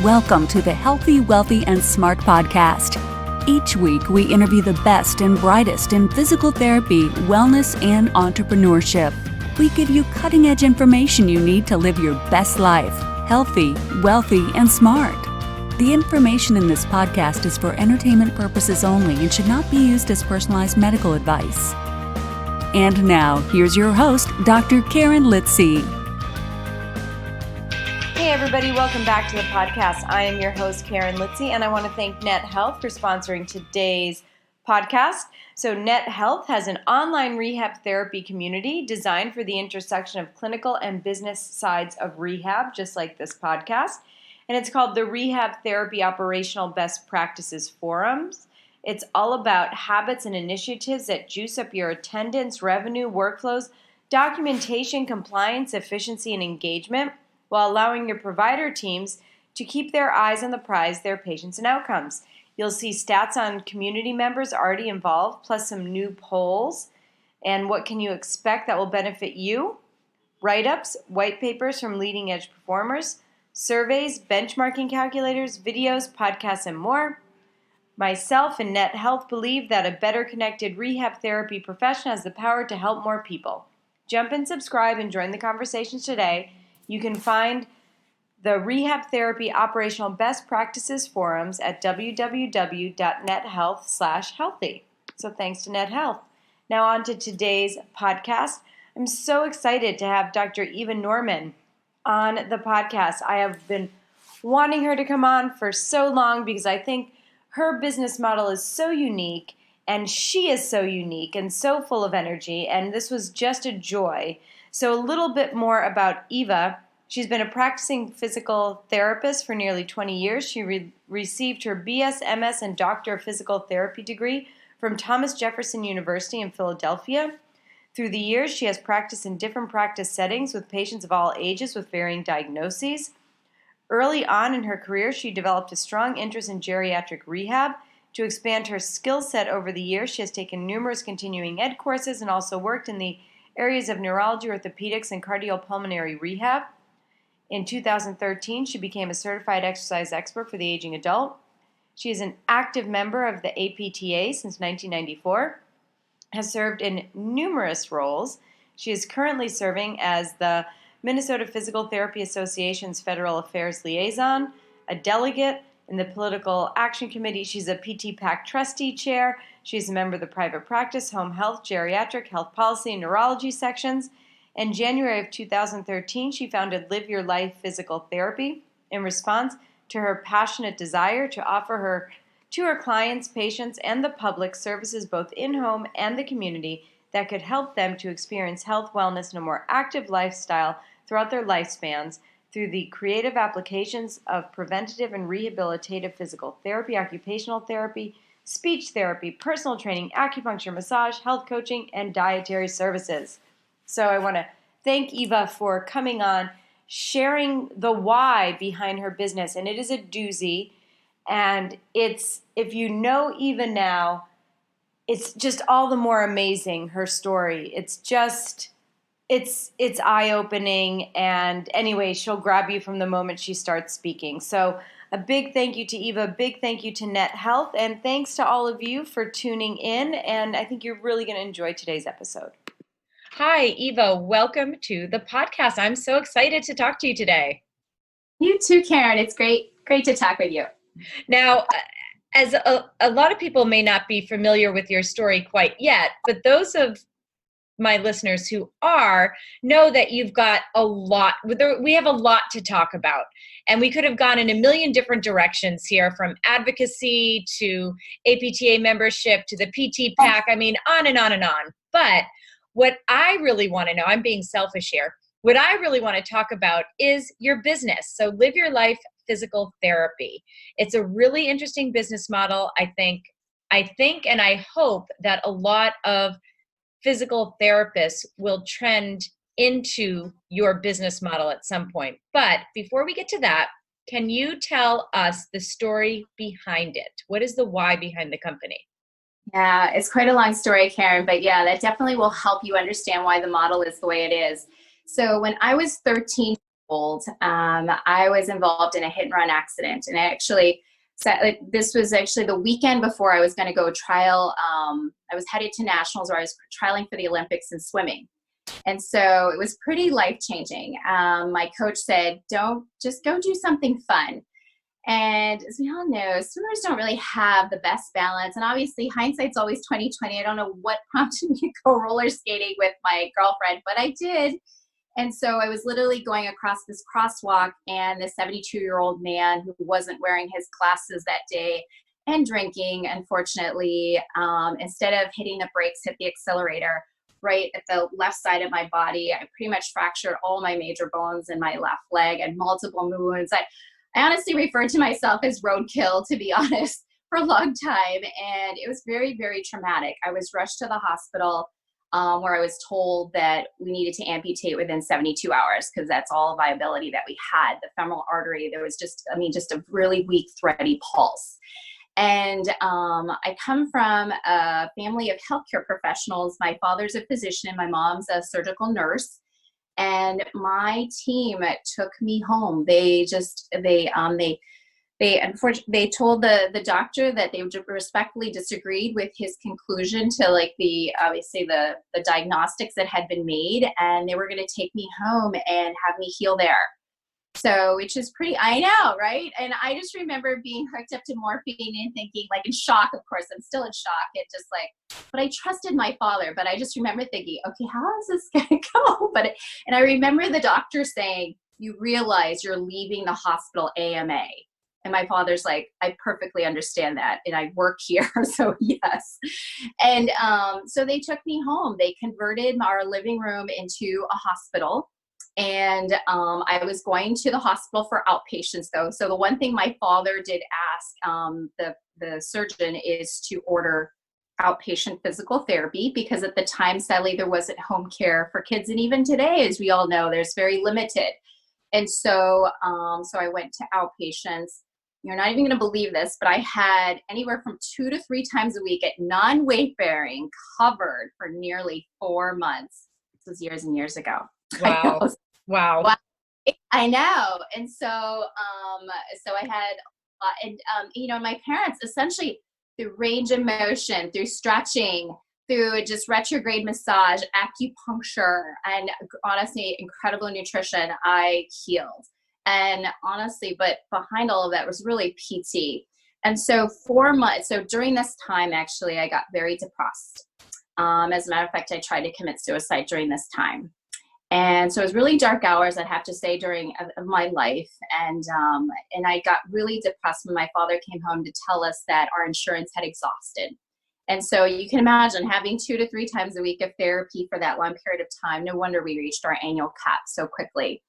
Welcome to the Healthy, Wealthy, and Smart podcast. Each week, we interview the best and brightest in physical therapy, wellness, and entrepreneurship. We give you cutting-edge information you need to live your best life, healthy, wealthy, and smart. The information in this podcast is for entertainment purposes only and should not be used as personalized medical advice. And now, here's your host, Dr. Karen Litzy. Hey everybody, welcome back to the podcast. I am your host, Karen Litzy, and I want to thank Net Health for sponsoring today's podcast. So Net Health has an online rehab therapy community designed for the intersection of clinical and business sides of rehab, just like this podcast. And it's called the Rehab Therapy Operational Best Practices Forums. It's all about habits and initiatives that juice up your attendance, revenue, workflows, documentation, compliance, efficiency, and engagement, while allowing your provider teams to keep their eyes on the prize, their patients and outcomes. You'll see stats on community members already involved, plus some new polls, and what can you expect that will benefit you, write-ups, white papers from leading-edge performers, surveys, benchmarking calculators, videos, podcasts, and more. Myself and Net Health believe that a better connected rehab therapy profession has the power to help more people. Jump in, subscribe, and join the conversations today. You can find the Rehab Therapy Operational Best Practices Forums at www.nethealth.com/healthy. So thanks to Net Health. Now on to today's podcast. I'm so excited to have Dr. Eva Norman on the podcast. I have been wanting her to come on for so long because I think her business model is so unique and she is so unique and so full of energy, and this was just a joy. So a little bit more about Eva. She's been a practicing physical therapist for nearly 20 years. She received her BS, MS, and Doctor of Physical Therapy degree from Thomas Jefferson University in Philadelphia. Through the years, she has practiced in different practice settings with patients of all ages with varying diagnoses. Early on in her career, she developed a strong interest in geriatric rehab. To expand her skill set over the years, she has taken numerous continuing ed courses and also worked in the areas of neurology, orthopedics, and cardiopulmonary rehab. In 2013, she became a certified exercise expert for the aging adult. She is an active member of the APTA since 1994, has served in numerous roles. She is currently serving as the Minnesota Physical Therapy Association's Federal Affairs Liaison, a delegate in the Political Action Committee. She's a PT-PAC trustee chair. She's a member of the private practice, home health, geriatric, health policy, and neurology sections. In January of 2013, she founded Live Your Life Physical Therapy in response to her passionate desire to offer to her clients, patients, and the public services both in-home and the community that could help them to experience health, wellness, and a more active lifestyle throughout their lifespans through the creative applications of preventative and rehabilitative physical therapy, occupational therapy, speech therapy, personal training, acupuncture, massage, health coaching, and dietary services. So I want to thank Eva for coming on, sharing the why behind her business. And it is a doozy. And it's, if you know Eva now, it's just all the more amazing, her story. It's just, it's eye-opening. And anyway, she'll grab you from the moment she starts speaking. So a big thank you to Eva, a big thank you to Net Health, and thanks to all of you for tuning in. And I think you're really going to enjoy today's episode. Hi, Eva. Welcome to the podcast. I'm so excited to talk to you today. You too, Karen. It's great to talk with you. Now, as a lot of people may not be familiar with your story quite yet, but those of my listeners who are know that you've got a lot. We have a lot to talk about, and we could have gone in a million different directions here, from advocacy to APTA membership to the PT-PAC. I mean, on and on and on. But what I really want to know, I'm being selfish here, what I really want to talk about is your business. So Live Your Life Physical Therapy. It's a really interesting business model. I think and I hope that a lot of physical therapists will trend into your business model at some point. But before we get to that, can you tell us the story behind it? What is the why behind the company? Yeah, it's quite a long story, Karen, but yeah, that definitely will help you understand why the model is the way it is. So when I was 13 old, I was involved in a hit and run accident. And this was actually the weekend before I was going to go trial. I was headed to nationals where I was trialing for the Olympics in swimming. And so it was pretty life-changing. My coach said, just go do something fun. And as we all know, swimmers don't really have the best balance. And obviously hindsight's always 20/20. I don't know what prompted me to go roller skating with my girlfriend, but I did. And so I was literally going across this crosswalk, and the 72-year-old man who wasn't wearing his glasses that day and drinking, unfortunately, instead of hitting the brakes, hit the accelerator right at the left side of my body. I pretty much fractured all my major bones in my left leg and multiple wounds. I honestly referred to myself as roadkill, to be honest, for a long time. And it was very, very traumatic. I was rushed to the hospital where I was told that we needed to amputate within 72 hours because that's all viability that we had. The femoral artery, there was just a really weak, thready pulse. And I come from a family of healthcare professionals. My father's a physician, my mom's a surgical nurse, and my team took me home. They told the doctor that they respectfully disagreed with his conclusion to obviously the diagnostics that had been made, and they were going to take me home and have me heal there. So, which is pretty, I know, right? And I just remember being hooked up to morphine and thinking, like, in shock, of course, I'm still in shock. It just but I trusted my father, but I just remember thinking, okay, how is this going to go? And I remember the doctor saying, you realize you're leaving the hospital AMA. And my father's like, I perfectly understand that. And I work here, so yes. And so they took me home. They converted our living room into a hospital. And I was going to the hospital for outpatients, though. So the one thing my father did ask the surgeon is to order outpatient physical therapy, because at the time, sadly, there wasn't home care for kids. And even today, as we all know, there's very limited. And so I went to outpatients. You're not even going to believe this, but I had anywhere from 2 to 3 times a week at non-weight bearing covered for nearly 4 months. This was years and years ago. Wow. Wow. I know. And so I had, my parents essentially through range of motion, through stretching, through just retrograde massage, acupuncture, and honestly, incredible nutrition, I healed. And honestly, but behind all of that was really PT. And so 4 months, so during this time, actually, I got very depressed. As a matter of fact, I tried to commit suicide during this time. And so it was really dark hours, I'd have to say, during my life. And I got really depressed when my father came home to tell us that our insurance had exhausted. And so you can imagine having 2 to 3 times a week of therapy for that long period of time. No wonder we reached our annual cap so quickly.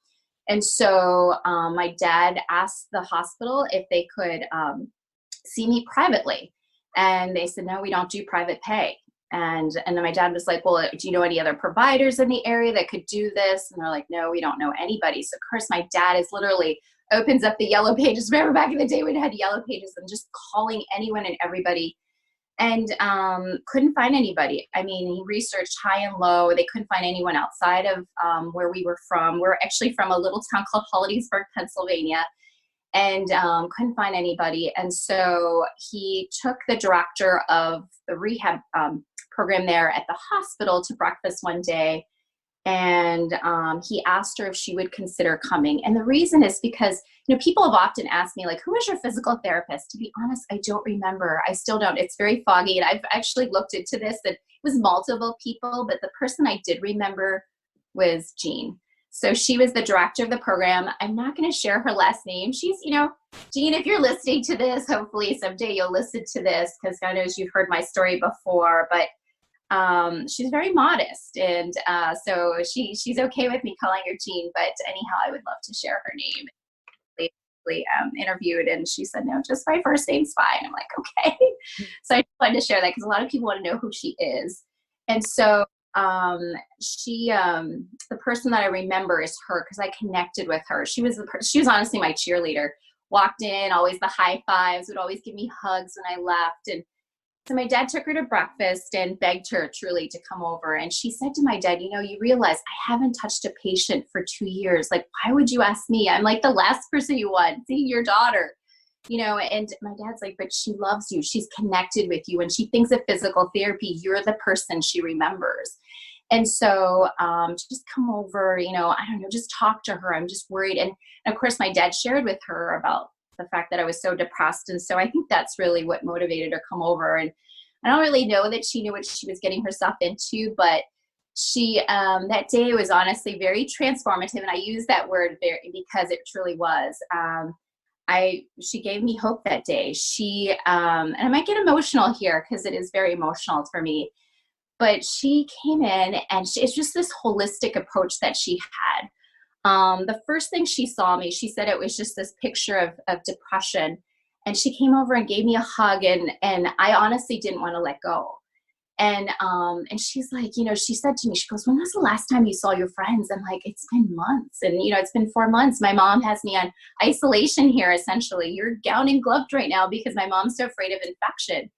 And so my dad asked the hospital if they could see me privately. And they said, no, we don't do private pay. And then my dad was like, well, do you know any other providers in the area that could do this? And they're like, no, we don't know anybody. So of course my dad is literally opens up the yellow pages. Remember back in the day when we had yellow pages, and just calling anyone and everybody, and couldn't find anybody. I mean, he researched high and low. They couldn't find anyone outside of where we were from. We're actually from a little town called Hollidaysburg, Pennsylvania, and couldn't find anybody. And so he took the director of the rehab program there at the hospital to breakfast one day. And he asked her if she would consider coming. And the reason is because, people have often asked me, like, who was your physical therapist? To be honest, I don't remember. I still don't. It's very foggy. And I've actually looked into this, and it was multiple people, but the person I did remember was Jean. So she was the director of the program. I'm not going to share her last name. She's, Jean, if you're listening to this, hopefully someday you'll listen to this, because God knows you've heard my story before, but she's very modest. And so she's okay with me calling her Jean, but anyhow, I would love to share her name. Interviewed, and she said, no, just my first name's fine. I'm like, okay. So I just wanted to share that because a lot of people want to know who she is. And so she, the person that I remember is her, because I connected with her. She was honestly my cheerleader. Walked in, always the high fives, would always give me hugs when I left. And So my dad took her to breakfast and begged her truly to come over. And she said to my dad, you realize I haven't touched a patient for 2 years. Like, why would you ask me? I'm like the last person you want, seeing your daughter, and my dad's like, but she loves you. She's connected with you. When she thinks of physical therapy, you're the person she remembers. And so just come over, I don't know, just talk to her. I'm just worried. And of course, my dad shared with her about the fact that I was so depressed. And so I think that's really what motivated her to come over. And I don't really know that she knew what she was getting herself into, but she, that day was honestly very transformative. And I use that word very, because it truly was. She gave me hope that day. And I might get emotional here because it is very emotional for me, but she came in and it's just this holistic approach that she had. The first thing she saw me, she said it was just this picture of depression. And she came over and gave me a hug, and I honestly didn't want to let go. And she's like, she said to me, she goes, when was the last time you saw your friends? I'm like, it's been months. And, it's been 4 months. My mom has me on isolation here, essentially. You're gowned and gloved right now because my mom's so afraid of infection.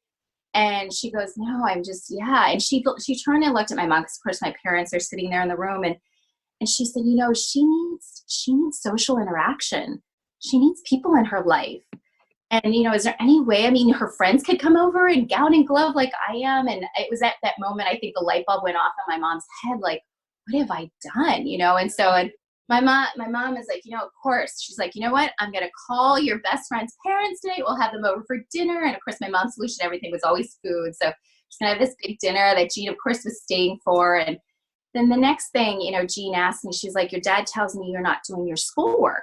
And she goes, no, I'm just, yeah. And she turned and looked at my mom, because of course my parents are sitting there in the room. And she said, she needs social interaction. She needs people in her life. And, is there any way, her friends could come over and gown and glove like I am. And it was at that moment, I think the light bulb went off in my mom's head, like, what have I done? And so, and my mom is like, of course, she's like, you know what? I'm going to call your best friend's parents today. We'll have them over for dinner. And of course, my mom's solution to everything was always food. So she's going to have this big dinner that Jean, of course, was staying for. And then the next thing, Jean asked me, she's like, your dad tells me you're not doing your schoolwork.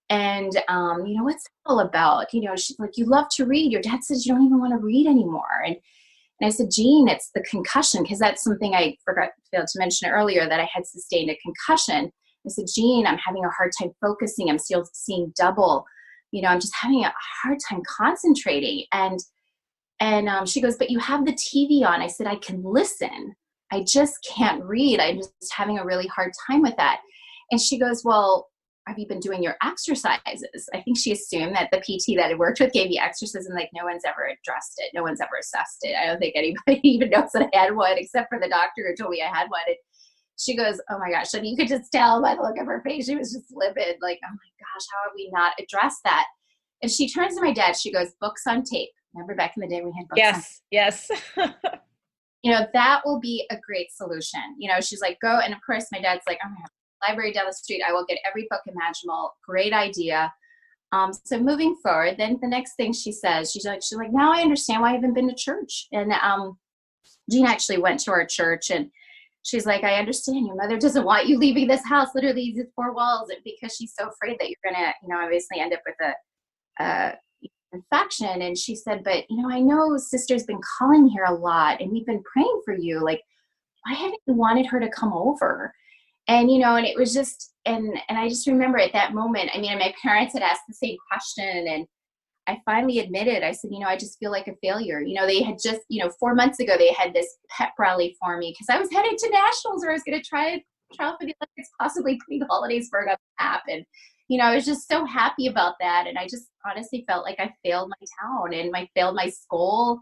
And, what's that all about? She's like, you love to read. Your dad says you don't even want to read anymore. And I said, Jean, it's the concussion, because that's something I failed to mention earlier, that I had sustained a concussion. I said, Jean, I'm having a hard time focusing. I'm still seeing double. I'm just having a hard time concentrating. And she goes, but you have the TV on. I said, I can listen. I just can't read. I'm just having a really hard time with that. And she goes, well, have you been doing your exercises? I think she assumed that the PT that I worked with gave me exercises, and like no one's ever addressed it. No one's ever assessed it. I don't think anybody even knows that I had one, except for the doctor who told me I had one. And she goes, oh my gosh. And you could just tell by the look of her face, she was just livid. Like, oh my gosh, how have we not addressed that? And she turns to my dad. She goes, books on tape. Remember back in the day we had books on tape? Yes. That will be a great solution. She's like, go. And of course my dad's like, oh my God, library down the street. I will get every book imaginable. Great idea. So moving forward, then the next thing she says, she's like, now I understand why I haven't been to church. And Jean actually went to our church, and she's like, I understand your mother doesn't want you leaving this house, literally these 4 walls, because she's so afraid that you're going to, obviously end up with a infection. And she said, but, I know sister's been calling here a lot, and we've been praying for you. Like, why haven't you wanted her to come over? And, and it was just, and I just remember at that moment, my parents had asked the same question, and I finally admitted, I said, I just feel like a failure. They had just, 4 months ago, they had this pep rally for me because I was headed to nationals, where I was going to try for the Olympics, possibly pre-holidays for it to happen. I was just so happy about that. And I just honestly felt like I failed my town, and I failed my school,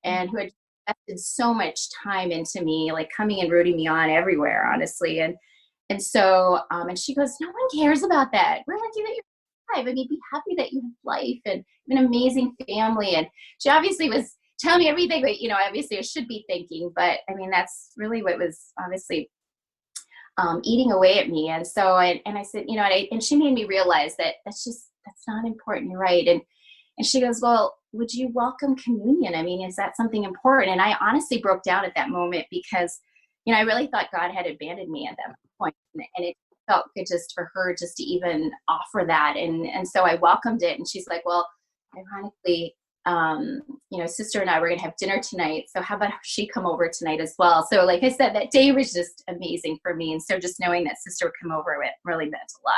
and who had invested so much time into me, like coming and rooting me on everywhere, honestly. And so, and she goes, no one cares about that. We're lucky that you're alive. Be happy that you have life and an amazing family. And she obviously was telling me everything that, obviously I should be thinking, but that's really what was obviously eating away at me. And so, I said, and she made me realize that that's not important. You're right. And she goes, well, would you welcome communion? Is that something important? And I honestly broke down at that moment because, I really thought God had abandoned me at that point. And it felt good just for her just to even offer that. And so I welcomed it. And she's like, well, ironically, sister and I were going to have dinner tonight. So how about she come over tonight as well? So like I said, that day was just amazing for me. And so just knowing that sister would come over, it really meant a lot.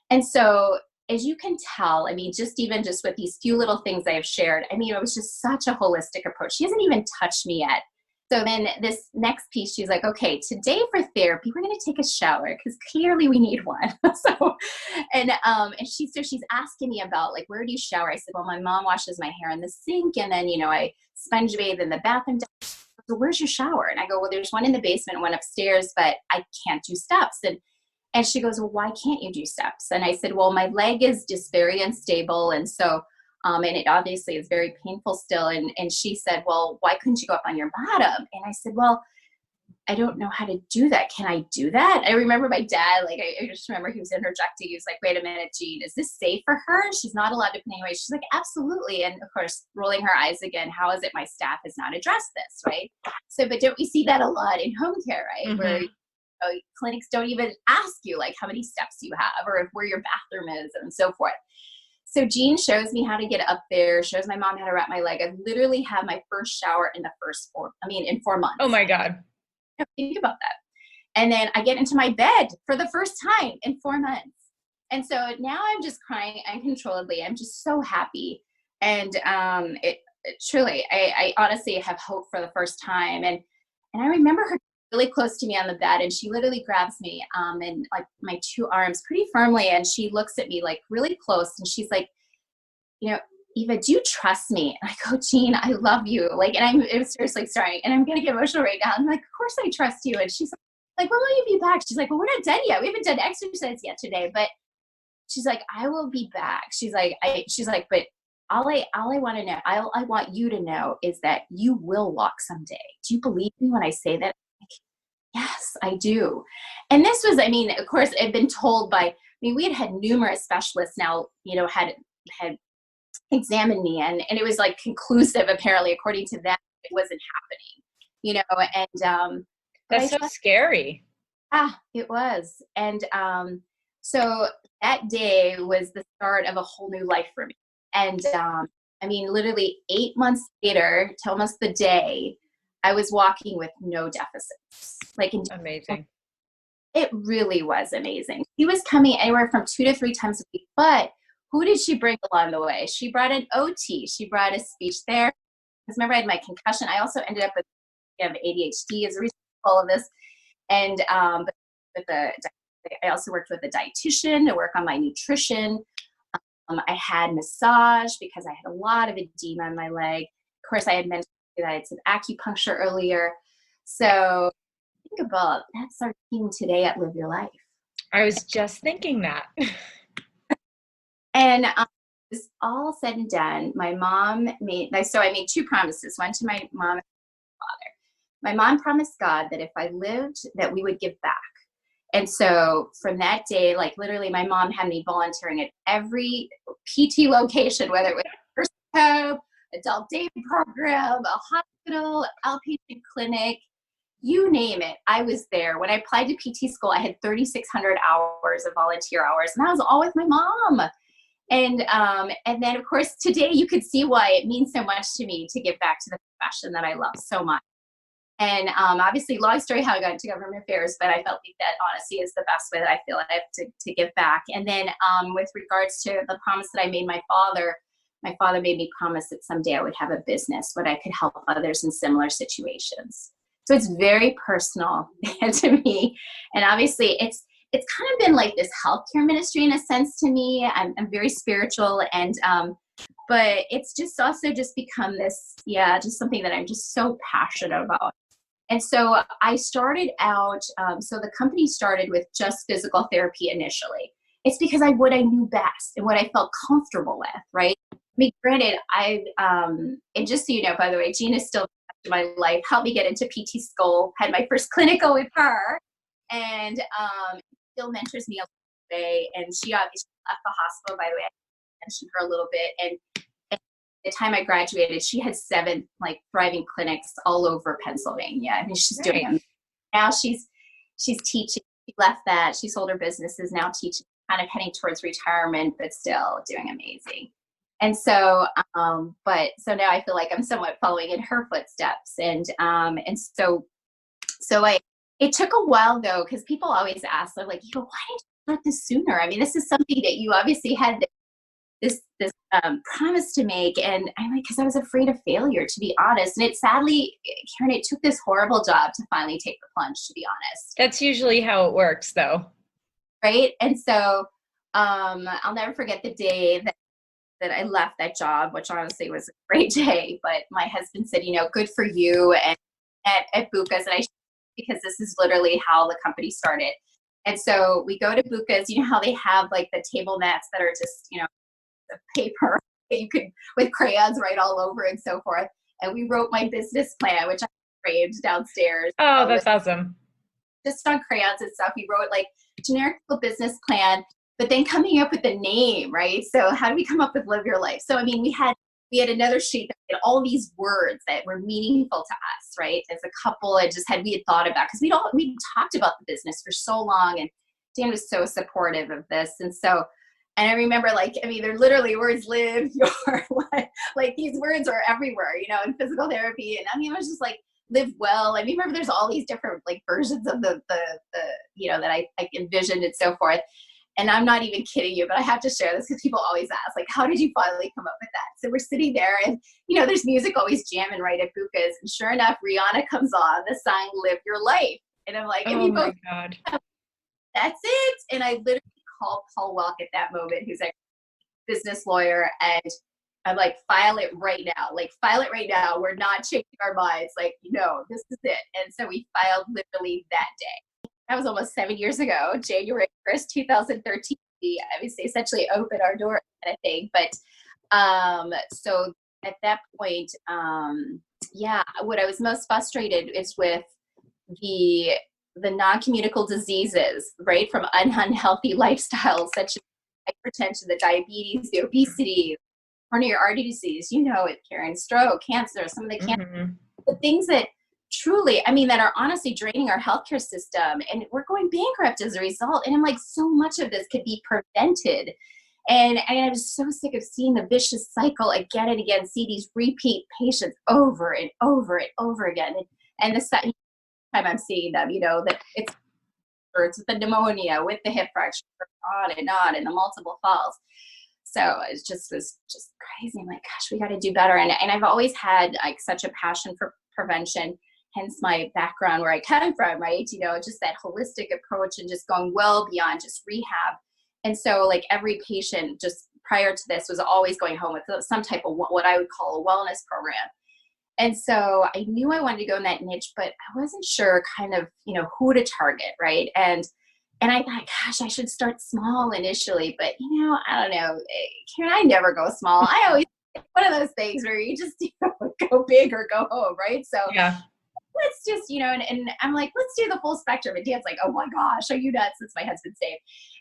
And so as you can tell, just with these few little things I have shared, it was just such a holistic approach. She hasn't even touched me yet. So then this next piece, she's like, okay, today for therapy, we're going to take a shower because clearly we need one. So she's asking me about like, where do you shower? I said, well, my mom washes my hair in the sink, and then, I sponge bathe in the bathroom. So where's your shower? And I go, well, there's one in the basement, one upstairs, but I can't do steps. And she goes, well, why can't you do steps? And I said, well, my leg is just very unstable. And so, and it obviously is very painful still. And she said, well, why couldn't you go up on your bottom? And I said, well, I don't know how to do that. Can I do that? I remember my dad, like, I just remember he was interjecting. He was like, wait a minute, Jean, is this safe for her? She's not allowed to put anyway. She's like, absolutely. And of course, rolling her eyes again, how is it my staff has not addressed this, right? So, but don't we see that a lot in home care, right? Mm-hmm. Where clinics don't even ask you like how many steps you have or where your bathroom is and so forth. So Jean shows me how to get up there, shows my mom how to wrap my leg. I literally had my first shower in in 4 months. Oh my God. Think about that. And then I get into my bed for the first time in 4 months. And so now I'm just crying uncontrollably. I'm just so happy. And it truly, I honestly have hope for the first time. And I remember her really close to me on the bed, and she literally grabs me in like my two arms pretty firmly, and she looks at me like really close, and she's like, Eva, do you trust me? And I go, Jean, I love you. Like, and I'm seriously sorry, and I'm gonna get emotional right now. I'm like, of course I trust you. And she's like, when will you be back? She's like, well, we're not done yet. We haven't done exercise yet today, but she's like, I will be back. She's like, but all I want to know, I want you to know is that you will walk someday. Do you believe me when I say that? Yes, I do. And this was, of course, I've been told we had numerous specialists now, had examined me, and it was like conclusive, apparently, according to them, it wasn't happening, and that's so scary. It was. And so that day was the start of a whole new life for me. And literally 8 months later, to almost the day, I was walking with no deficits. Amazing. It really was amazing. She was coming anywhere from 2 to 3 times a week, but who did she bring along the way? She brought an OT. She brought a speech therapist. Remember, I had my concussion. I also ended up with ADHD as a result of all of this. And I also worked with a dietitian to work on my nutrition. I had massage because I had a lot of edema in my leg. Of course, I had mentioned that I had some acupuncture earlier. So think about that's our team today at Live Your Life. I was just thinking that. And this all said and done, my mom I made 2 promises, one to my mom and my father. My mom promised God that if I lived, that we would give back. And so from that day, like literally my mom had me volunteering at every PT location, whether it was a nursing home, adult day program, a hospital, outpatient clinic, you name it, I was there. When I applied to PT school, I had 3,600 hours of volunteer hours, and that was all with my mom. And then, of course, today you could see why it means so much to me to give back to the profession that I love so much. And obviously, long story how I got into government affairs, but I felt like that honesty is the best way that I feel I have to give back. And then with regards to the promise that I made my father made me promise that someday I would have a business where I could help others in similar situations. So it's very personal to me. And obviously, it's kind of been like this healthcare ministry in a sense to me. I'm very spiritual, and but it's just also just become this, just something that I'm just so passionate about. And so I started out, so the company started with just physical therapy initially. It's because what I knew best and what I felt comfortable with, right? Granted, and just so you know, by the way, Gina is still in my life, helped me get into PT school, had my first clinical with her, and still mentors me a little bit. And she obviously left the hospital, by the way, I mentioned her a little bit. And the time I graduated, she had 7 thriving clinics all over Pennsylvania. She's doing them now. She's teaching. She left that. She sold her businesses, now teaching, kind of heading towards retirement, but still doing amazing. And so, so now I feel like I'm somewhat following in her footsteps. And so it took a while though, because people always ask, they're like, why didn't you start this sooner? This is something that you obviously had this promise to make. And I'm like, because I was afraid of failure, to be honest. And it sadly, Karen, it took this horrible job to finally take the plunge, to be honest. That's usually how it works, though. Right. And so I'll never forget the day that I left that job, which honestly was a great day. But my husband said, good for you, and at Buca's. And because this is literally how the company started. And so we go to Buca's, how they have like the table mats that are just, the paper you could with crayons write all over and so forth. And we wrote my business plan, which I framed downstairs. Oh, that's awesome. Just on crayons and stuff. We wrote like generic business plan, but then coming up with the name, right? So how do we come up with Live Your Life? So, I mean, we had another sheet that had all these words that were meaningful to us, right? As a couple, we had thought about, because we'd talked about the business for so long, and Dan was so supportive of this. And I remember, they're literally words, live your life. Like, these words are everywhere, in physical therapy. And it was just like, live well. I remember there's all these different like versions of the that I envisioned and so forth. And I'm not even kidding you, but I have to share this because people always ask, like, how did you finally come up with that? So we're sitting there, and, there's music always jamming right at Buca's. And sure enough, Rihanna comes on the sign, Live Your Life. And I'm like, oh my God, that's it. And I literally called Paul Welk at that moment, who's a business lawyer. And I'm like, file it right now. Like, file it right now. We're not changing our minds. Like, this is it. And so we filed literally that day. That was almost 7 years ago, January 1st, 2013. We obviously essentially opened our door kind of thing. But so at that point, what I was most frustrated is with the non-communicable diseaase, right? From unhealthy lifestyles such as hypertension, the diabetes, the obesity, coronary artery disease, Karen, stroke, cancer, some of the cancer, the things that truly, that are honestly draining our healthcare system, and we're going bankrupt as a result. And I'm like, so much of this could be prevented. And I was so sick of seeing the vicious cycle again and again, see these repeat patients over and over and over again. And the second time I'm seeing them, that it's with the pneumonia, with the hip fracture, on, and the multiple falls. So it was just crazy. I'm like, gosh, we got to do better. And I've always had like such a passion for prevention, hence my background where I come from, right? Just that holistic approach and just going well beyond just rehab. And so like every patient just prior to this was always going home with some type of what I would call a wellness program. And so I knew I wanted to go in that niche, but I wasn't sure kind of, who to target, right? And I thought, gosh, I should start small initially, but I don't know, Karen, I never go small. I always, one of those things where you just go big or go home, right? So yeah, let's just, and I'm like, let's do the full spectrum. And Dan's like, oh my gosh, are you nuts? That's my husband's name.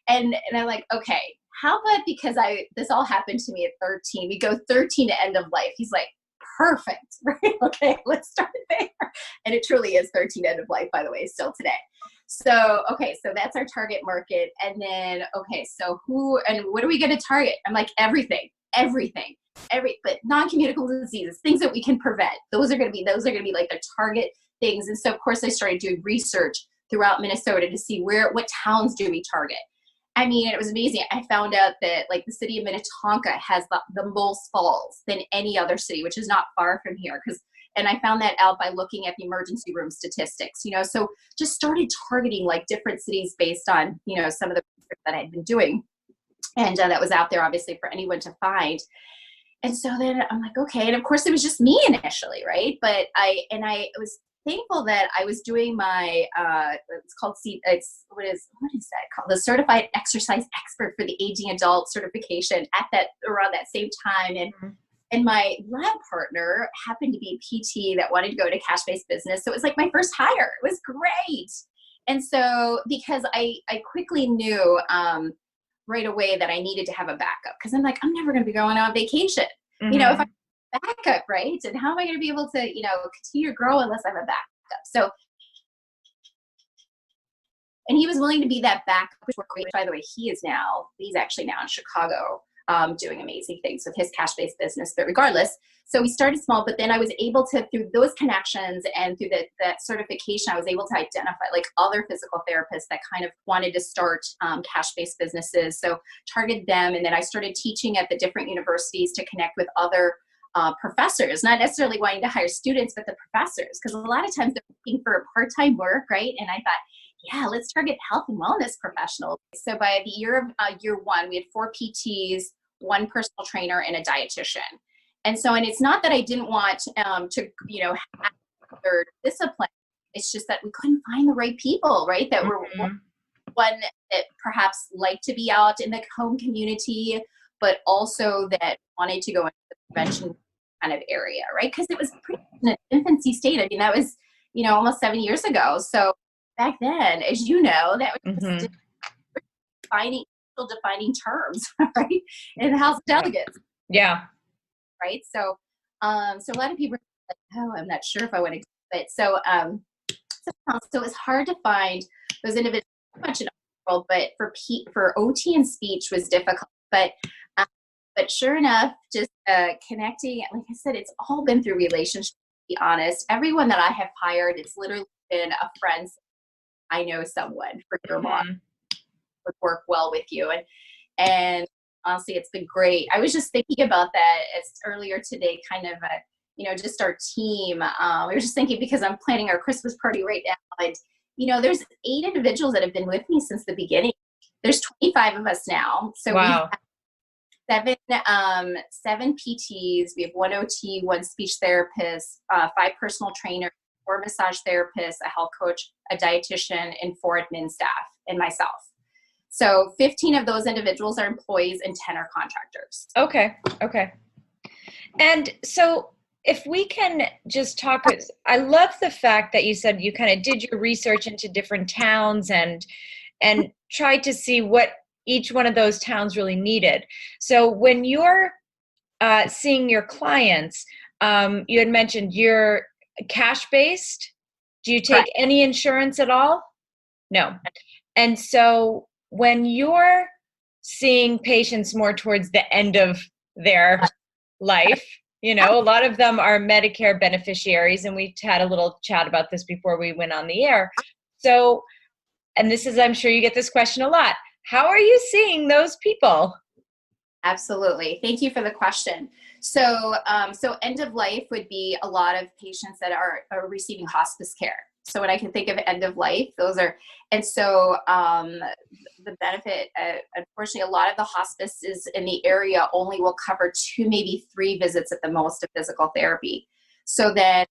And I'm like, okay, how about, because this all happened to me at 13, we go 13 to end of life. He's like, perfect, right? Okay, let's start there. And it truly is 13 end of life, by the way, still today. So, okay, so that's our target market. And then, okay, so who and what are we going to target? I'm like, everything, but non-communicable diseases, things that we can prevent. Those are going to be like the target things. And so, of course, I started doing research throughout Minnesota to see what towns do we target. It was amazing. I found out that like the city of Minnetonka has the most falls than any other city, which is not far from here. And I found that out by looking at the emergency room statistics, so just started targeting like different cities based on, some of the research that I had been doing. And that was out there obviously for anyone to find. And so then I'm like, okay. And of course it was just me initially. Right. But I was thankful that I was doing my, it's called, what is that called? The Certified Exercise Expert for the Aging Adult certification around that same time. And my lab partner happened to be a PT that wanted to go to cash-based business. So it was like my first hire. It was great. And so because I quickly knew right away that I needed to have a backup, because I'm like, I'm never going to be going on vacation. If I have a backup, right? And how am I going to be able to, continue to grow unless I have a backup? So, and he was willing to be that backup, which, by the way, he's actually now in Chicago. doing amazing things with his cash-based business. But regardless, so we started small, but then I was able to, through those connections and through that certification, I was able to identify like other physical therapists that kind of wanted to start cash-based businesses. So targeted them. And then I started teaching at the different universities to connect with other professors, not necessarily wanting to hire students, but the professors, because a lot of times they're looking for part-time work, right? And I thought, yeah, let's target health and wellness professionals. So by the year one, we had 4 PTs, 1 personal trainer, and a dietitian. And so, and it's not that I didn't want to, have other discipline. It's just that we couldn't find the right people, right? That were one that perhaps liked to be out in the home community, but also that wanted to go into the prevention kind of area, right? Because it was pretty in an infancy state. I mean, that was, almost 7 years ago. So back then, as you know, that was just defining terms, right? In the House of Delegates. Yeah. Right. So, so a lot of people are like, oh, I'm not sure if I want to do it. So, so it's hard to find those individuals much in our world, but for OT and speech was difficult. But sure enough, just connecting, like I said, it's all been through relationships, to be honest. Everyone that I have hired, it's literally been a friend. I know someone for your mom would work well with you. And honestly, it's been great. I was just thinking about that earlier today, kind of, just our team. We were just thinking because I'm planning our Christmas party right now. And, there's 8 individuals that have been with me since the beginning. There's 25 of us now. So wow. We have 7 PTs. We have 1 OT, 1 speech therapist, 5 personal trainers, 4 massage therapists, a health coach, a dietitian, and 4 admin staff, and myself. So 15 of those individuals are employees and 10 are contractors. Okay. And so if we can just talk, I love the fact that you said you kind of did your research into different towns and tried to see what each one of those towns really needed. So when you're seeing your clients, you had mentioned you're cash-based. Do you take any insurance at all? No. And so when you're seeing patients more towards the end of their life, a lot of them are Medicare beneficiaries, and we had a little chat about this before we went on the air. So, and this is, I'm sure you get this question a lot. How are you seeing those people? Absolutely. Thank you for the question. So, so end of life would be a lot of patients that are receiving hospice care. So when I can think of end of life, those are, and so the benefit, unfortunately, a lot of the hospices in the area only will cover 2, maybe 3 visits at the most of physical therapy. So then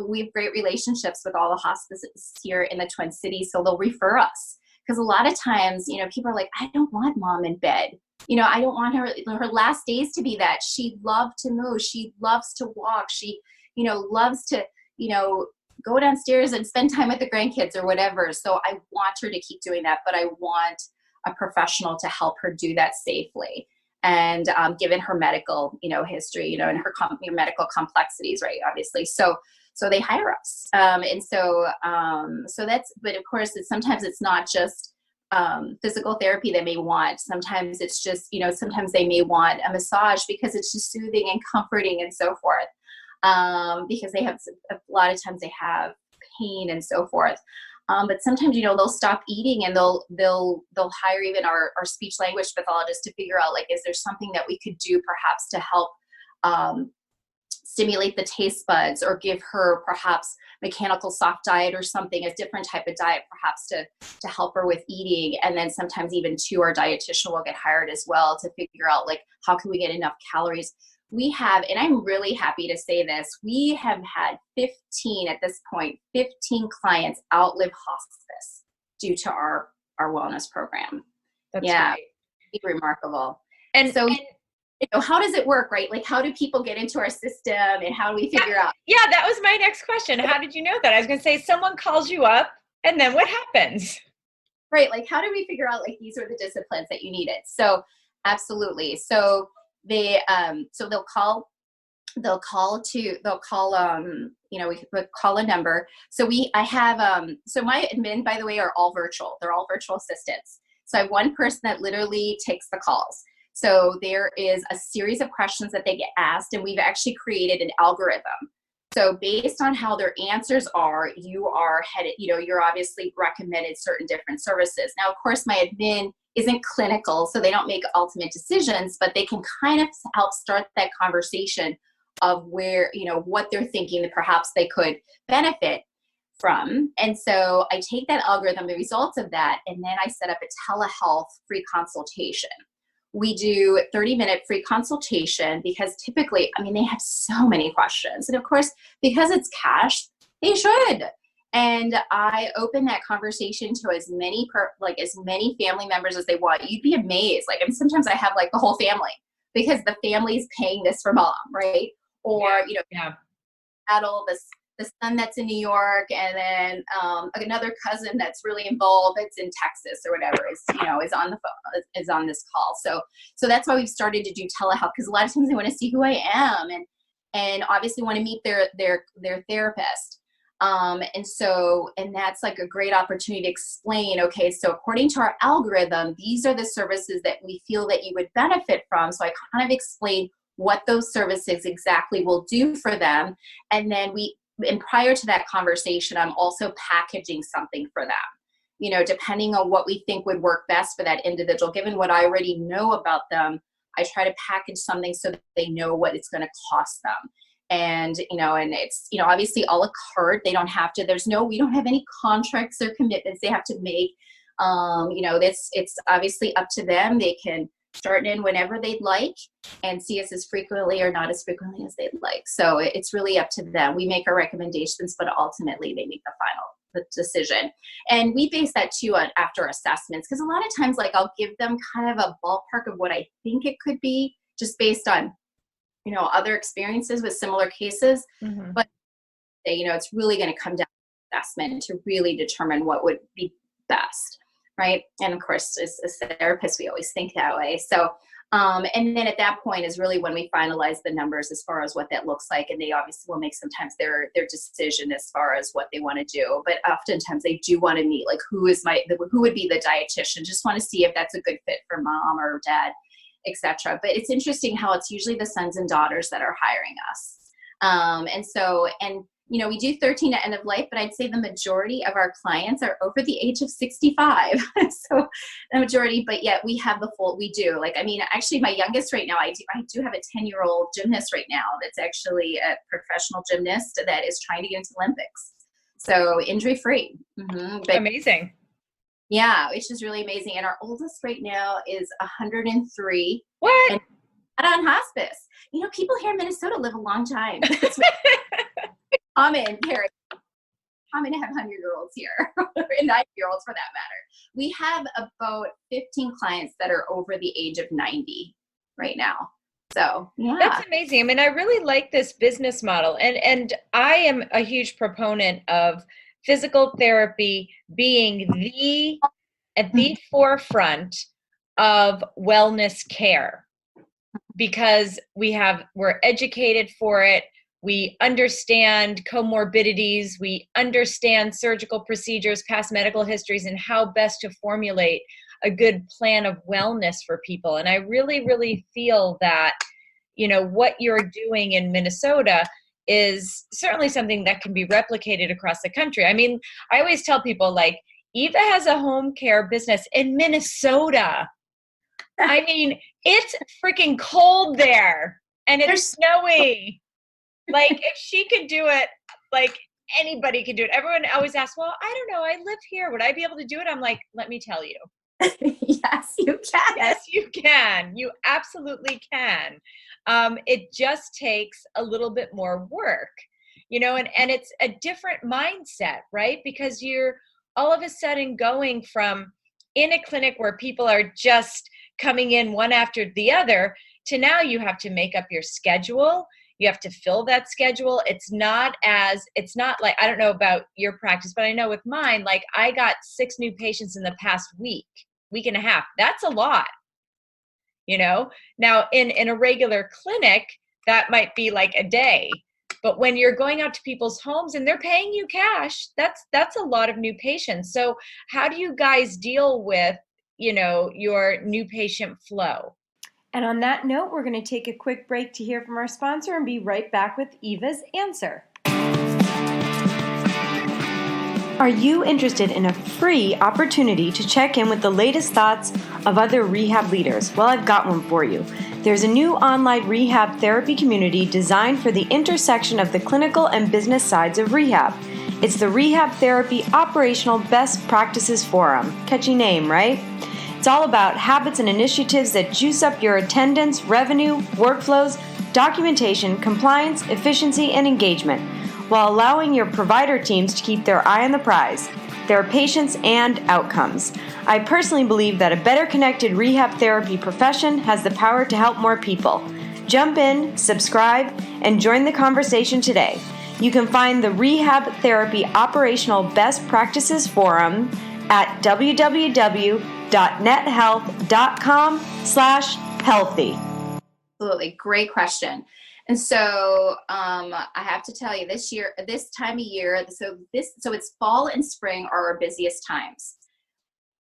we have great relationships with all the hospices here in the Twin Cities. So they'll refer us because a lot of times, people are like, I don't want mom in bed. I don't want her last days to be that. She loved to move. She loves to walk. She, loves to, go downstairs and spend time with the grandkids or whatever. So I want her to keep doing that, but I want a professional to help her do that safely. And given her medical, history, and her medical complexities, right? Obviously. So they hire us. And so that's, but of course, sometimes it's not just physical therapy they may want. Sometimes it's just, sometimes they may want a massage because it's just soothing and comforting and so forth. Because they have, a lot of times they have pain and so forth. But sometimes, they'll stop eating and they'll hire even our speech language pathologist to figure out, like, is there something that we could do perhaps to help, stimulate the taste buds or give her perhaps mechanical soft diet or something, a different type of diet, perhaps to help her with eating. And then sometimes even our dietitian will get hired as well to figure out, like, how can we get enough calories? We have, and I'm really happy to say this, we have had 15 at this point, 15 clients outlive hospice due to our wellness program. That's great. Remarkable. And so, how does it work, right? Like, how do people get into our system and how do we figure out? Yeah, that was my next question. How did you know that? I was going to say, someone calls you up and then what happens? Right. Like, how do we figure out, like, these are the disciplines that you needed? So absolutely. So they, so they'll call, we could call a number. So I have, so my admin, by the way, are all virtual. They're all virtual assistants. So I have one person that literally takes the calls. So there is a series of questions that they get asked, and we've actually created an algorithm. So based on how their answers are, you are headed, you're obviously recommended certain different services. Now, of course, my admin isn't clinical, so they don't make ultimate decisions, but they can kind of help start that conversation of where, what they're thinking that perhaps they could benefit from. And so I take that algorithm, the results of that, and then I set up a telehealth free consultation. We do 30-minute free consultation because typically, they have so many questions. And of course, because it's cash, they should. And I open that conversation to as many family members as they want. You'd be amazed. Sometimes I have the whole family because the family's paying this for mom, right? Or, battle the son that's in New York, and then another cousin that's really involved, that's in Texas or whatever, is on the phone, is on this call. So that's why we've started to do telehealth, because a lot of times they want to see who I am, and obviously want to meet their therapist. And that's a great opportunity to explain, okay, so according to our algorithm, these are the services that we feel that you would benefit from. So I kind of explain what those services exactly will do for them. And then prior to that conversation, I'm also packaging something for them, depending on what we think would work best for that individual. Given what I already know about them, I try to package something so that they know what it's going to cost them. And, and it's, obviously a la carte. They don't have to, we don't have any contracts or commitments they have to make. It's obviously up to them. They can start in whenever they'd like and see us as frequently or not as frequently as they'd like. So it's really up to them. We make our recommendations, but ultimately they make the final decision. And we base that too on after assessments, because a lot of times I'll give them kind of a ballpark of what I think it could be just based on, other experiences with similar cases. Mm-hmm. But, it's really going to come down to assessment to really determine what would be best. Right. And of course, as therapists, we always think that way. So, and then at that point is really when we finalize the numbers as far as what that looks like. And they obviously will make sometimes their decision as far as what they want to do. But oftentimes they do want to meet, who would be the dietitian, just want to see if that's a good fit for mom or dad, etc. But it's interesting how it's usually the sons and daughters that are hiring us. We do 13 at end of life, but I'd say the majority of our clients are over the age of 65. So the majority, but yet we have we do. Actually my youngest right now, I do have a 10-year-old gymnast right now that's actually a professional gymnast that is trying to get into Olympics. So injury-free. Mm-hmm. Amazing. Yeah, which is really amazing. And our oldest right now is 103. What? And on hospice. People here in Minnesota live a long time. Common to have 100-year-olds here, and 90-year-olds for that matter. We have about 15 clients that are over the age of 90 right now. So, yeah. That's amazing. I really like this business model. And I am a huge proponent of physical therapy being at the forefront of wellness care, because we're educated for it. We understand comorbidities. We understand surgical procedures, past medical histories, and how best to formulate a good plan of wellness for people. And I really, really feel that, what you're doing in Minnesota is certainly something that can be replicated across the country. I always tell people, Eva has a home care business in Minnesota. It's freaking cold there, and it's snowy. If she could do it, anybody could do it. Everyone always asks, well, I don't know, I live here. Would I be able to do it? I'm like, let me tell you. Yes, you can. Yes, you can. You absolutely can. It just takes a little bit more work, and it's a different mindset, right? Because you're all of a sudden going from in a clinic where people are just coming in one after the other to now you have to make up your schedule. You have to fill that schedule. It's not I don't know about your practice, but I know with mine, I got 6 new patients in the past week and a half. That's a lot, Now in a regular clinic, that might be a day. But when you're going out to people's homes and they're paying you cash, that's a lot of new patients. So how do you guys deal with, your new patient flow? And on that note, we're going to take a quick break to hear from our sponsor and be right back with Eva's answer. Are you interested in a free opportunity to check in with the latest thoughts of other rehab leaders? Well, I've got one for you. There's a new online rehab therapy community designed for the intersection of the clinical and business sides of rehab. It's the Rehab Therapy Operational Best Practices Forum. Catchy name, right? It's all about habits and initiatives that juice up your attendance, revenue, workflows, documentation, compliance, efficiency, and engagement, while allowing your provider teams to keep their eye on the prize, their patients and outcomes. I personally believe that a better connected rehab therapy profession has the power to help more people. Jump in, subscribe, and join the conversation today. You can find the Rehab Therapy Operational Best Practices Forum at www.nethealth.com/healthy. Absolutely. Great question. And so I have to tell you this time of year, so it's fall and spring are our busiest times.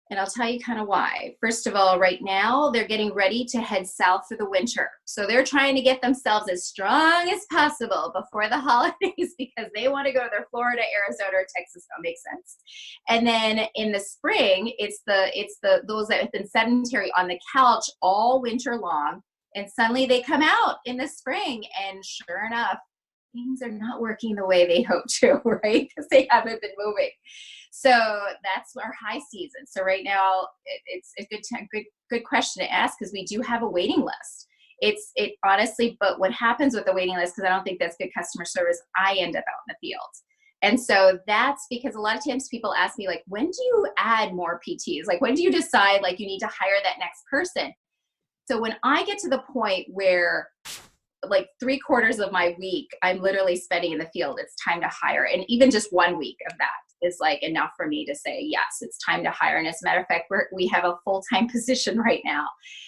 And I'll tell you kind of why. First of all, right now they're getting ready to head south for the winter. So they're trying to get themselves as strong as possible before the holidays because they want to go to their Florida, Arizona, or Texas. That makes sense. And then in the spring, it's those that have been sedentary on the couch all winter long. And suddenly they come out in the spring, and sure enough, things are not working the way they hoped to, right? Because they haven't been moving. So that's our high season. So right now, it's a good question to ask because we do have a waiting list. It honestly, but what happens with the waiting list, because I don't think that's good customer service, I end up out in the field. And so that's because a lot of times people ask me, like, when do you add more PTs? Like, when do you decide, like, you need to hire that next person? So when I get to the point where like 3/4 of my week, I'm literally spending in the field, it's time to hire. And even just 1 week of that is like enough for me to say, yes, it's time to hire. And as a matter of fact, we have a full-time position right now.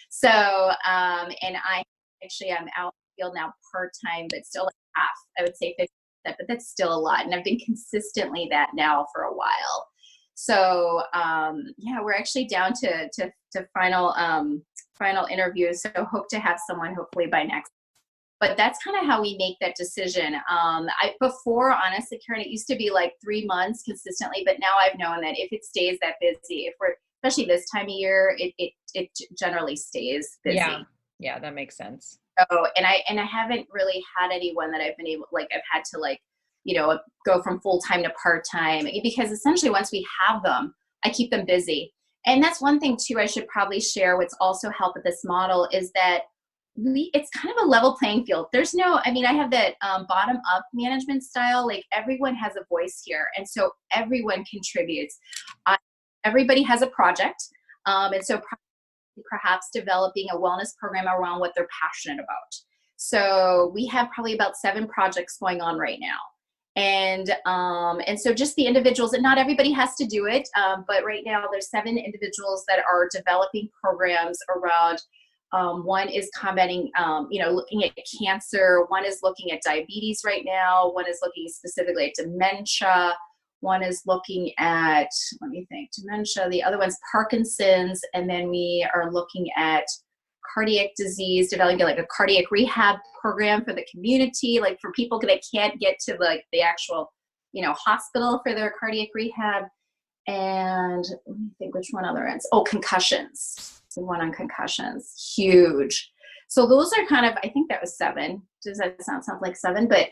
So, and I'm out in the field now part-time, but still like half, I would say 50%, but that's still a lot. And I've been consistently that now for a while. So, yeah, we're actually down to final interviews. So hope to have someone hopefully by next. But that's kind of how we make that decision. Before, honestly, Karen, it used to be like 3 months consistently, but now I've known that if it stays that busy, if we're, especially this time of year, it generally stays busy. Yeah, that makes sense. So, and I haven't really had anyone that I've been able, like, I've had to, like, go from full-time to part-time, because essentially once we have them, I keep them busy. And that's one thing too I should probably share, what's also helped with this model is that it's kind of a level playing field. There's no, I have that bottom up management style, like everyone has a voice here. And so everyone contributes. Everybody has a project. And so perhaps developing a wellness program around what they're passionate about. So we have probably about 7 projects going on right now. And so just the individuals, and not everybody has to do it, but right now there's 7 individuals that are developing programs around, one is combating, looking at cancer, one is looking at diabetes right now, one is looking specifically at dementia, one is looking at, dementia, the other one's Parkinson's, and then we are looking at cardiac disease, developing like a cardiac rehab program for the community, like for people that can't get to like the actual, hospital for their cardiac rehab. And let me think which one other ends. Oh, concussions. The one on concussions, huge. So those are kind of, I think that was 7. Does that sound like 7? But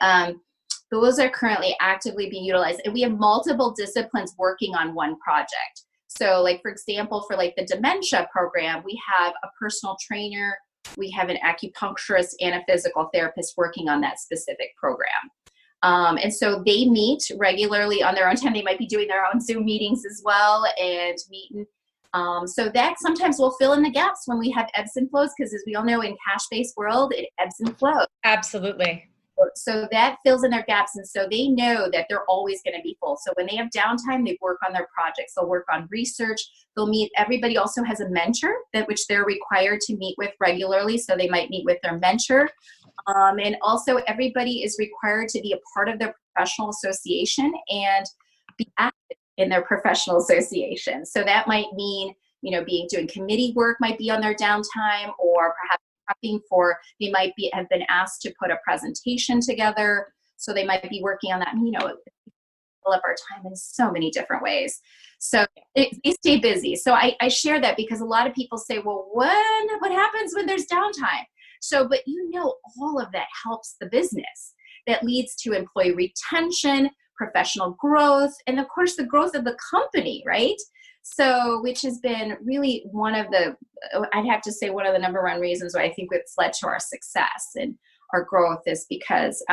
those are currently actively being utilized. And we have multiple disciplines working on one project. So like, for example, for like the dementia program, we have a personal trainer, we have an acupuncturist and a physical therapist working on that specific program. And so they meet regularly on their own time. They might be doing their own Zoom meetings as well and meeting. So that sometimes will fill in the gaps when we have ebbs and flows, because as we all know, in cash-based world, it ebbs and flows. Absolutely. So that fills in their gaps. And so they know that they're always going to be full. So when they have downtime, they work on their projects. They'll work on research. They'll meet, everybody also has a mentor which they're required to meet with regularly. So they might meet with their mentor. And also everybody is required to be a part of their professional association and be active in their professional association. So that might mean, doing committee work might be on their downtime, or perhaps prepping for, they might have been asked to put a presentation together. So they might be working on that. You know, fill up our time in so many different ways. So they stay busy. So I share that because a lot of people say, well, what happens when there's downtime? So, but you know, all of that helps the business. That leads to employee retention, professional growth, and of course the growth of the company, right? So, which has been really one of the, I'd have to say one of the number one reasons why I think it's led to our success and our growth is because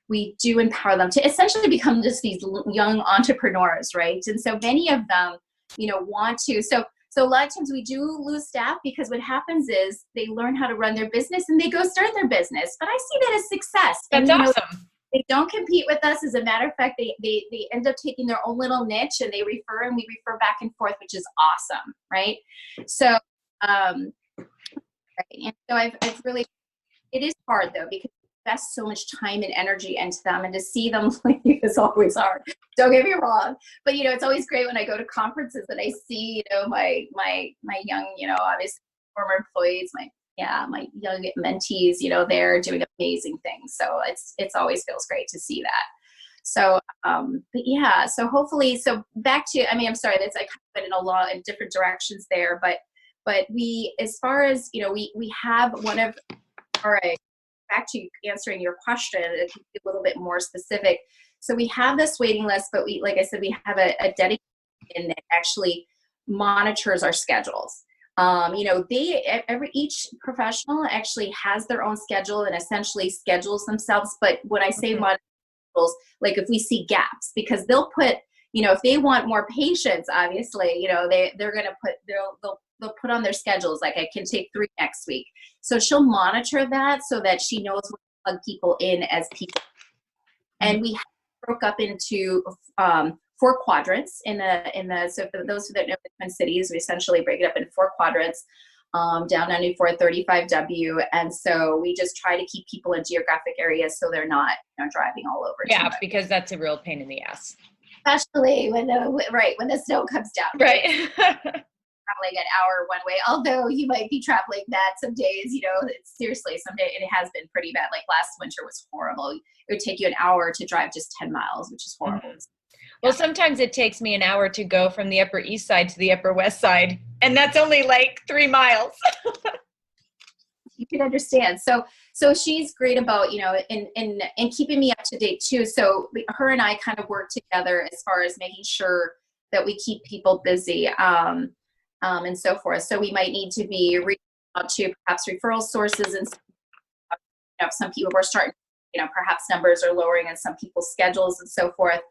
we do empower them to essentially become just these young entrepreneurs, right? And so many of them, you know, want to, so a lot of times we do lose staff because what happens is they learn how to run their business and they go start their business. But I see that as success. That's and, awesome. They don't compete with us. As a matter of fact, they end up taking their own little niche and they refer and we refer back and forth, which is awesome, right? So, and so I've really, it is hard though, because we invest so much time and energy into them, and to see them leave is always hard. Don't get me wrong, but you know, it's always great when I go to conferences and I see, you know, my young, you know, obviously former employees, my young mentees, you know, they're doing amazing things. So it's always feels great to see that. So, but yeah, so hopefully, so back to, I mean, I'm sorry, that's like went in a lot of different directions there, but we, as far as, you know, we have one of, all right, back to answering your question, a little bit more specific. So we have this waiting list, but we, like I said, we have a dedicated team that actually monitors our schedules. You know, each professional actually has their own schedule and essentially schedules themselves. But when I say monitor schedules, like if we see gaps, because they'll put, you know, if they want more patients, obviously, you know, they're going to put, they'll put on their schedules, like I can take 3 next week. So she'll monitor that so that she knows when to plug people in as people. And we broke up into 4 quadrants so for those that know the Twin Cities, we essentially break it up in 4 quadrants, down 94, 35W. And so we just try to keep people in geographic areas so they're not, you know, driving all over. Yeah, because that's a real pain in the ass. Especially when the snow comes down. Right. Traveling an hour one way, although you might be traveling that some days, you know, seriously, some days it has been pretty bad. Like last winter was horrible. It would take you an hour to drive just 10 miles, which is horrible. Well, sometimes it takes me an hour to go from the Upper East Side to the Upper West Side, and that's only like 3 miles. You can understand. So she's great about, you know, and keeping me up to date too. So her and I kind of work together as far as making sure that we keep people busy, and so forth. So we might need to be reaching out to perhaps referral sources, and you know, some people we're starting, you know, perhaps numbers are lowering in some people's schedules and so forth.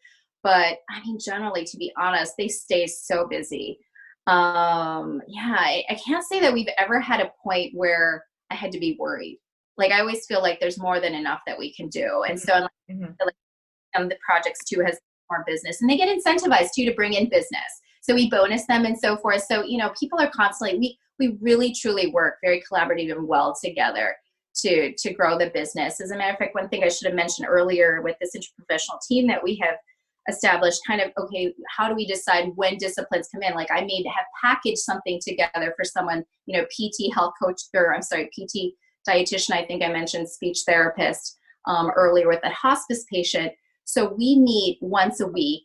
But I mean, generally, to be honest, they stay so busy. I can't say that we've ever had a point where I had to be worried. Like I always feel like there's more than enough that we can do. And so the projects too has more business, and they get incentivized too to bring in business. So we bonus them and so forth. So, you know, people are constantly, we really truly work very collaborative and well together to grow the business. As a matter of fact, one thing I should have mentioned earlier with this interprofessional team that we have established, kind of, okay, how do we decide when disciplines come in? Like I may have packaged something together for someone, you know, PT health coach, PT dietitian, I think I mentioned speech therapist earlier with a hospice patient. So we meet once a week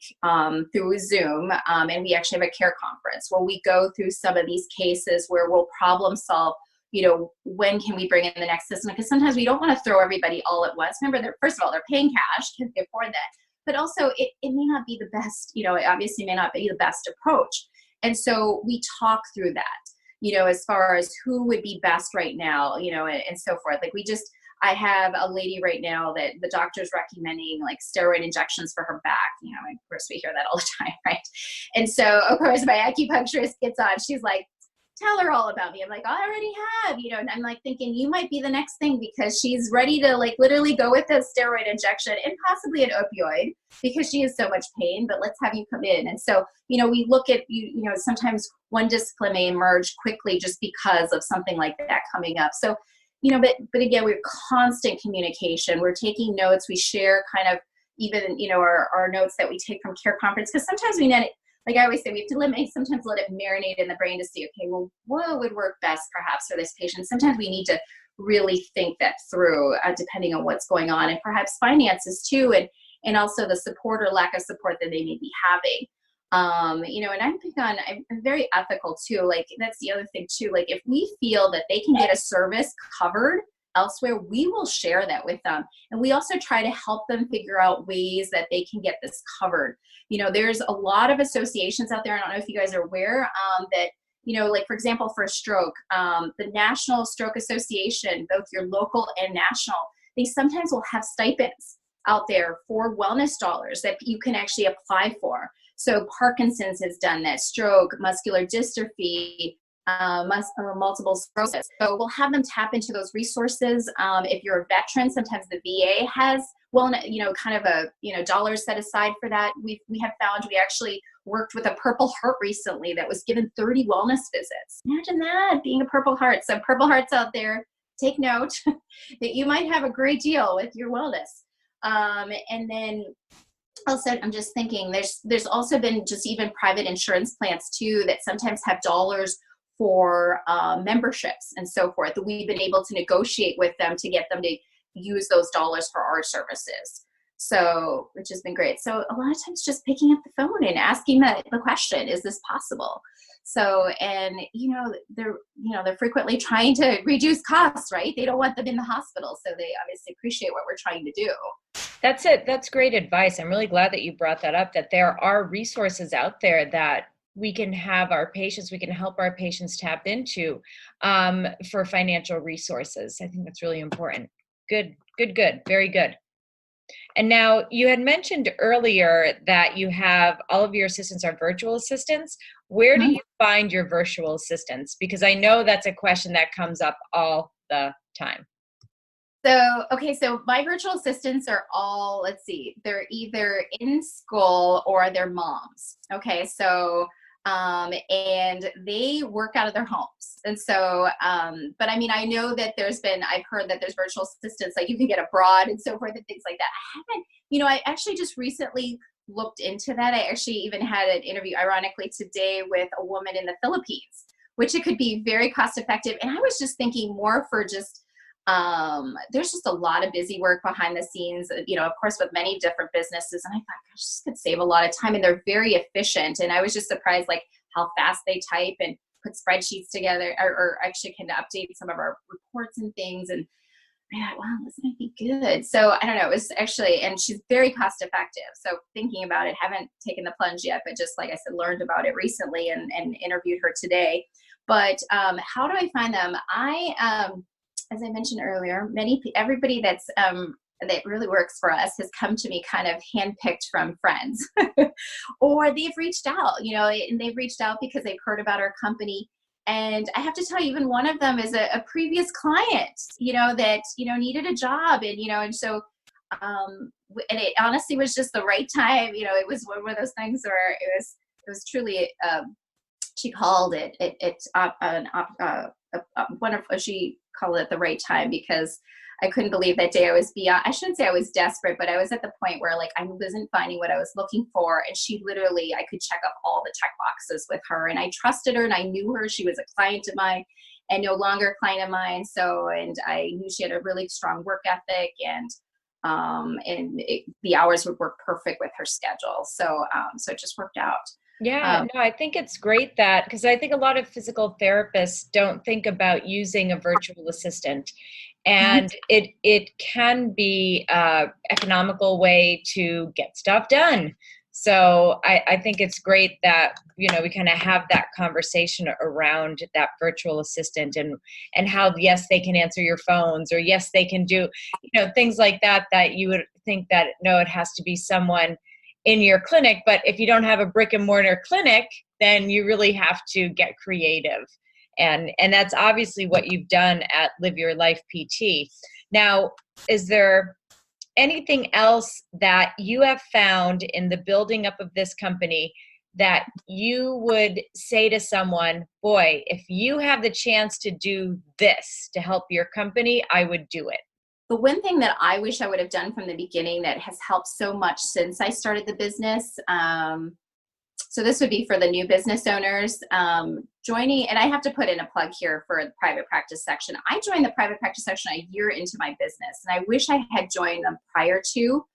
through Zoom, and we actually have a care conference where we go through some of these cases where we'll problem solve, you know, when can we bring in the next system? Because sometimes we don't want to throw everybody all at once. Remember, first of all, they're paying cash, can they afford that? But also it may not be the best, you know, it obviously may not be the best approach. And so we talk through that, you know, as far as who would be best right now, you know, and so forth. Like I have a lady right now that the doctor's recommending like steroid injections for her back. You know, of course we hear that all the time, right? And so of course my acupuncturist gets on. She's like, tell her all about me. I'm like, I already have, you know, and I'm like thinking you might be the next thing, because she's ready to like literally go with a steroid injection and possibly an opioid because she has so much pain, but let's have you come in. And so, you know, we look at, you know, sometimes one discipline may emerge quickly just because of something like that coming up. So, you know, but again, we're constant communication. We're taking notes. We share kind of even, you know, our notes that we take from care conference, because sometimes like I always say, we have to sometimes let it marinate in the brain to see, okay, well, what would work best perhaps for this patient? Sometimes we need to really think that through, depending on what's going on, and perhaps finances too, and also the support or lack of support that they may be having. And I'm very ethical too. Like, that's the other thing too. Like, if we feel that they can get a service covered elsewhere, we will share that with them. And we also try to help them figure out ways that they can get this covered. There's a lot of associations out there. I don't know if you guys are aware, that, like, for example, for a stroke, the National Stroke Association, both your local and national, they sometimes will have stipends out there for wellness dollars that you can actually apply for. So Parkinson's has done that, stroke, muscular dystrophy, multiple sclerosis. So we'll have them tap into those resources. If you're a veteran, sometimes the VA has, kind of a, dollars set aside for that. We have found, we actually worked with a Purple Heart recently that was given 30 wellness visits. Imagine that, being a Purple Heart. So Purple Hearts out there, take note that you might have a great deal with your wellness. And then also, I'm just thinking, there's also been just even private insurance plans too that sometimes have dollars for memberships and so forth, that we've been able to negotiate with them to get them to use those dollars for our services. So, which has been great. So a lot of times just picking up the phone and asking the question, is this possible? So, and, they're frequently trying to reduce costs, right? They don't want them in the hospital. So they obviously appreciate what we're trying to do. That's it. That's great advice. I'm really glad that you brought that up, that there are resources out there that we can help our patients tap into for financial resources. I think that's really important. Good. Very good. And now, you had mentioned earlier that you have all of your assistants are virtual assistants. Where do you find your virtual assistants? Because I know that's a question that comes up all the time. So my virtual assistants are all, they're either in school or they're moms. Okay. So, and they work out of their homes. And so, but I mean, I know that I've heard that there's virtual assistants, like you can get abroad and so forth and things like that. I actually just recently looked into that. I actually even had an interview, ironically, today with a woman in the Philippines, which it could be very cost effective. And I was just thinking more for just, there's just a lot of busy work behind the scenes, of course, with many different businesses. And I thought, gosh, this could save a lot of time, and they're very efficient. And I was just surprised, like, how fast they type and put spreadsheets together, or actually can update some of our reports and things. And I thought, wow, this might be good. So I don't know, it was actually, and she's very cost effective. So thinking about it, haven't taken the plunge yet, but just, like I said, learned about it recently and interviewed her today. But how do I find them? As I mentioned earlier, everybody that really works for us has come to me kind of handpicked from friends, or they've reached out, and they've reached out because they've heard about our company. And I have to tell you, even one of them is a previous client, that, needed a job, and so, and it honestly was just the right time. It was one of those things where it was truly, she called she called it the right time, because I couldn't believe that day I shouldn't say I was desperate, but I was at the point where, like, I wasn't finding what I was looking for. And she literally, I could check off all the check boxes with her, and I trusted her and I knew her. She was a client of mine and no longer a client of mine. So, and I knew she had a really strong work ethic, and the hours would work perfect with her schedule. So, so it just worked out. Yeah, no, I think it's great because I think a lot of physical therapists don't think about using a virtual assistant, and it can be an economical way to get stuff done. So I think it's great that, we kind of have that conversation around that virtual assistant and how, yes, they can answer your phones, or yes, they can do, things like that you would think that, no, it has to be someone in your clinic. But if you don't have a brick and mortar clinic, then you really have to get creative. And that's obviously what you've done at Live Your Life PT. Now, is there anything else that you have found in the building up of this company that you would say to someone, boy, if you have the chance to do this to help your company, I would do it? The one thing that I wish I would have done from the beginning that has helped so much since I started the business, So this would be for the new business owners joining, and I have to put in a plug here for the private practice section. I joined the private practice section a year into my business, and I wish I had joined them prior to.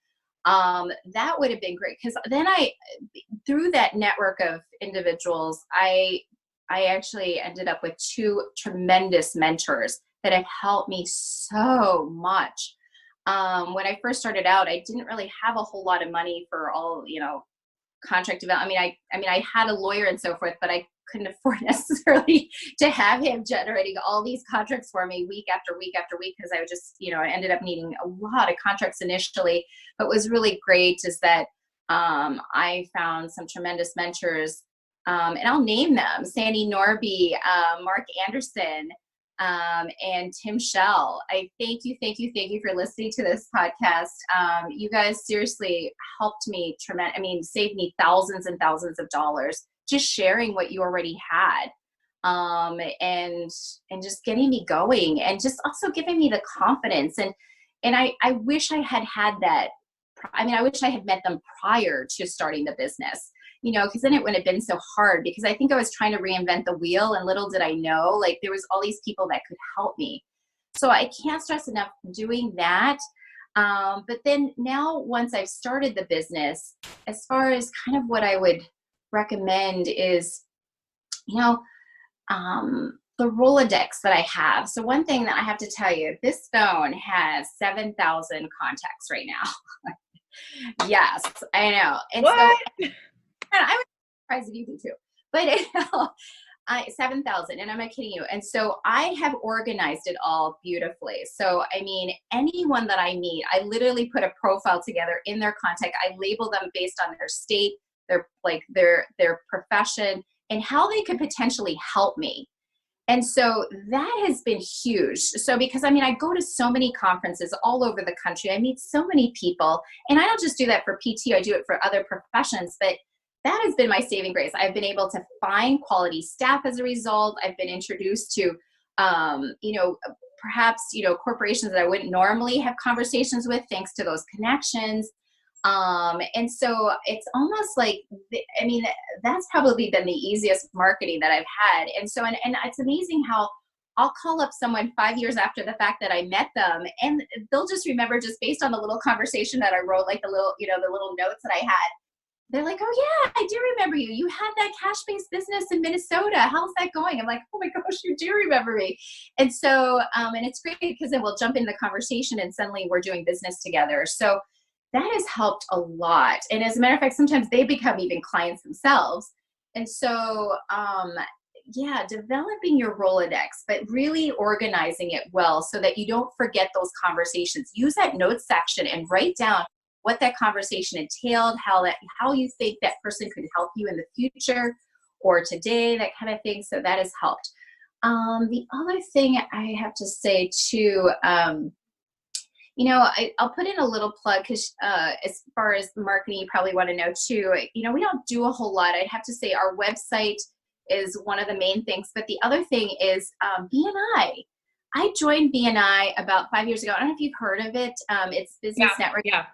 That would have been great, because then through that network of individuals, I actually ended up with 2 tremendous mentors that have helped me so much. When I first started out, I didn't really have a whole lot of money for all, contract development. I mean, I had a lawyer and so forth, but I couldn't afford necessarily to have him generating all these contracts for me week after week after week, because I would just, I ended up needing a lot of contracts initially. But what was really great is that I found some tremendous mentors, and I'll name them: Sandy Norby, Mark Anderson, and Tim Shell. I thank you for listening to this podcast. You guys seriously helped me saved me thousands and thousands of dollars just sharing what you already had, and just getting me going, and just also giving me the confidence. And I wish I had that. I wish I had met them prior to starting the business, because then it wouldn't have been so hard, because I think I was trying to reinvent the wheel, and little did I know, like, there was all these people that could help me. So I can't stress enough doing that. But then now, once I've started the business, as far as kind of what I would recommend is, the Rolodex that I have. So one thing that I have to tell you, this phone has 7,000 contacts right now. Yes, I know. And What? So, I was surprised if you do too. But 7,000, and I'm not kidding you. And so I have organized it all beautifully. So, anyone that I meet, I literally put a profile together in their contact. I label them based on their state, their profession, and how they could potentially help me. And so that has been huge. So because I go to so many conferences all over the country, I meet so many people, and I don't just do that for PT, I do it for other professions, but that has been my saving grace. I've been able to find quality staff as a result. I've been introduced to, perhaps, corporations that I wouldn't normally have conversations with, thanks to those connections. And so it's almost like, that's probably been the easiest marketing that I've had. And so, and it's amazing how I'll call up someone 5 years after the fact that I met them, and they'll just remember, just based on the little conversation that I wrote, like the little notes that I had. They're like, "Oh yeah, I do remember you. You had that cash-based business in Minnesota. How's that going?" I'm like, "Oh my gosh, you do remember me." And so, and it's great, because then we'll jump in the conversation and suddenly we're doing business together. So that has helped a lot. And as a matter of fact, sometimes they become even clients themselves. And so, developing your Rolodex, but really organizing it well so that you don't forget those conversations. Use that notes section and write down what that conversation entailed, how you think that person could help you in the future or today, that kind of thing. So that has helped. The other thing I have to say too, I'll put in a little plug, because as far as marketing, you probably want to know too, we don't do a whole lot. I'd have to say our website is one of the main things. But the other thing is BNI. I joined BNI about 5 years ago. I don't know if you've heard of it. It's Business Network. Yeah.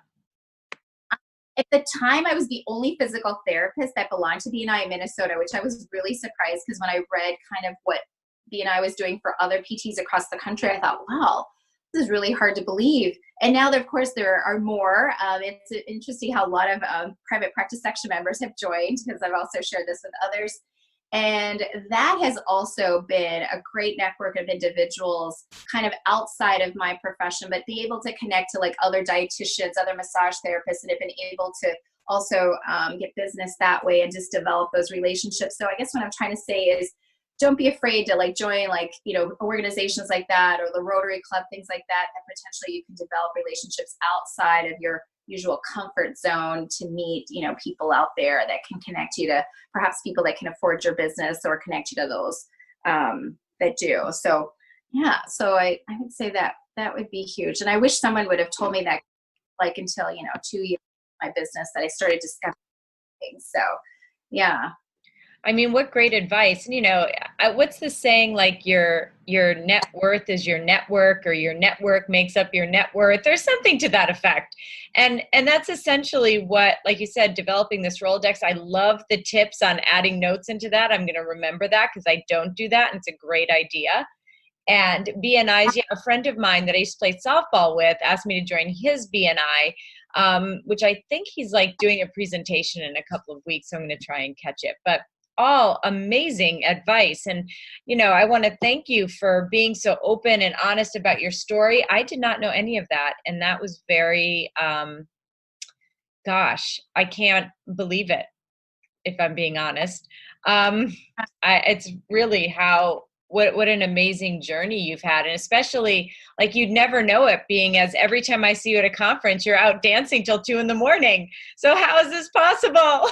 At the time, I was the only physical therapist that belonged to BNI in Minnesota, which I was really surprised, because when I read kind of what BNI was doing for other PTs across the country, I thought, wow, this is really hard to believe. And now, of course, there are more. It's interesting how a lot of private practice section members have joined, because I've also shared this with others. And that has also been a great network of individuals kind of outside of my profession, but be able to connect to like other dietitians, other massage therapists, and have been able to also get business that way and just develop those relationships. So I guess what I'm trying to say is, don't be afraid to join organizations like that, or the Rotary Club, things like that, that potentially you can develop relationships outside of your usual comfort zone to meet, people out there that can connect you to perhaps people that can afford your business, or connect you to those that do. So yeah, so I would say that would be huge. And I wish someone would have told me that until, 2 years of my business, that I started discovering things. So yeah. I mean, what great advice. And, what's the saying, like your net worth is your network, or your network makes up your net worth, or something to that effect. And that's essentially what, like you said, developing this Rolodex. I love the tips on adding notes into that. I'm going to remember that because I don't do that. And it's a great idea. And BNI's, a friend of mine that I used to play softball with asked me to join his BNI, which I think he's like doing a presentation in a couple of weeks. So I'm going to try and catch it. But all amazing advice. And, I want to thank you for being so open and honest about your story. I did not know any of that. And that was very, gosh, I can't believe it, if I'm being honest. It's really what an amazing journey you've had. And especially, like, you'd never know it, being as every time I see you at a conference, you're out dancing till 2 a.m. So how is this possible?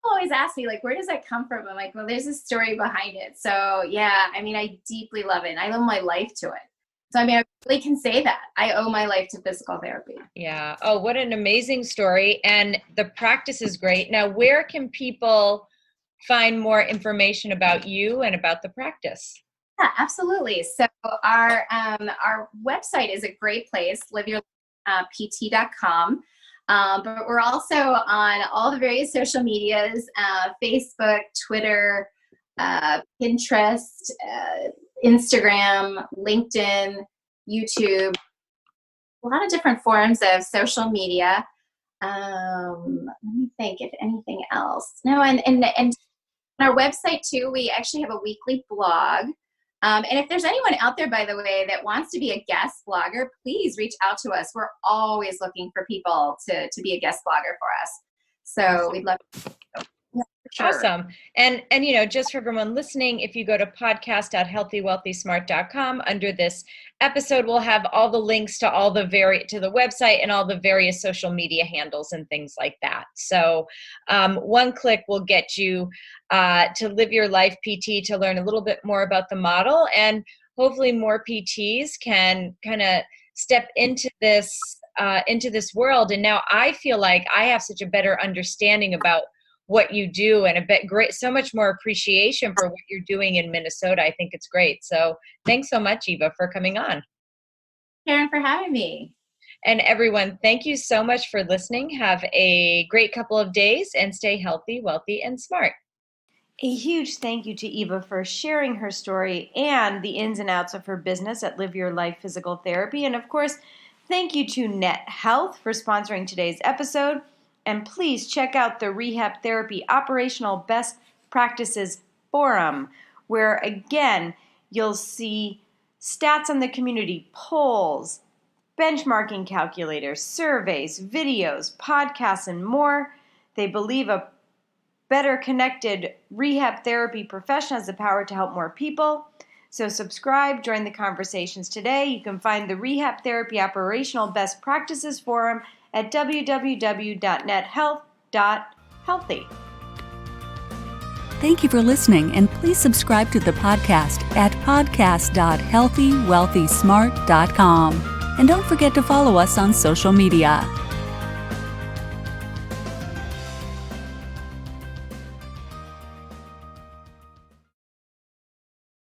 Always ask me, like, where does that come from? I'm like, well, there's a story behind it. So yeah, I mean, I deeply love it. And I owe my life to it. So I mean, I really can say that I owe my life to physical therapy. Yeah. Oh, what an amazing story. And the practice is great. Now, where can people find more information about you and about the practice? Yeah, absolutely. So our website is a great place, liveyourpt.com. But we're also on all the various social medias, Facebook, Twitter, Pinterest, Instagram, LinkedIn, YouTube, a lot of different forms of social media. Let me think if anything else. No, and on our website too, we actually have a weekly blog. And if there's anyone out there, by the way, that wants to be a guest blogger, please reach out to us. We're always looking for people to be a guest blogger for us. So we'd love to. Yeah, for sure. Awesome. And just for everyone listening, if you go to podcast.healthywealthysmart.com, under this episode, we'll have all the links to all the to the website and all the various social media handles and things like that. So one click will get you to Live Your Life PT to learn a little bit more about the model, and hopefully more PTs can kind of step into this world. And now I feel like I have such a better understanding about what you do, and so much more appreciation for what you're doing in Minnesota. I think it's great. So thanks so much, Eva, for coming on. Karen, for having me. And everyone, thank you so much for listening. Have a great couple of days and stay healthy, wealthy, and smart. A huge thank you to Eva for sharing her story and the ins and outs of her business at Live Your Life Physical Therapy. And of course, thank you to Net Health for sponsoring today's episode. And please check out the Rehab Therapy Operational Best Practices Forum, where again, you'll see stats on the community, polls, benchmarking calculators, surveys, videos, podcasts, and more. They believe a better connected rehab therapy profession has the power to help more people. So subscribe, join the conversations today. You can find the Rehab Therapy Operational Best Practices Forum at www.nethealth.healthy. Thank you for listening, and please subscribe to the podcast at podcast.healthywealthysmart.com. And don't forget to follow us on social media.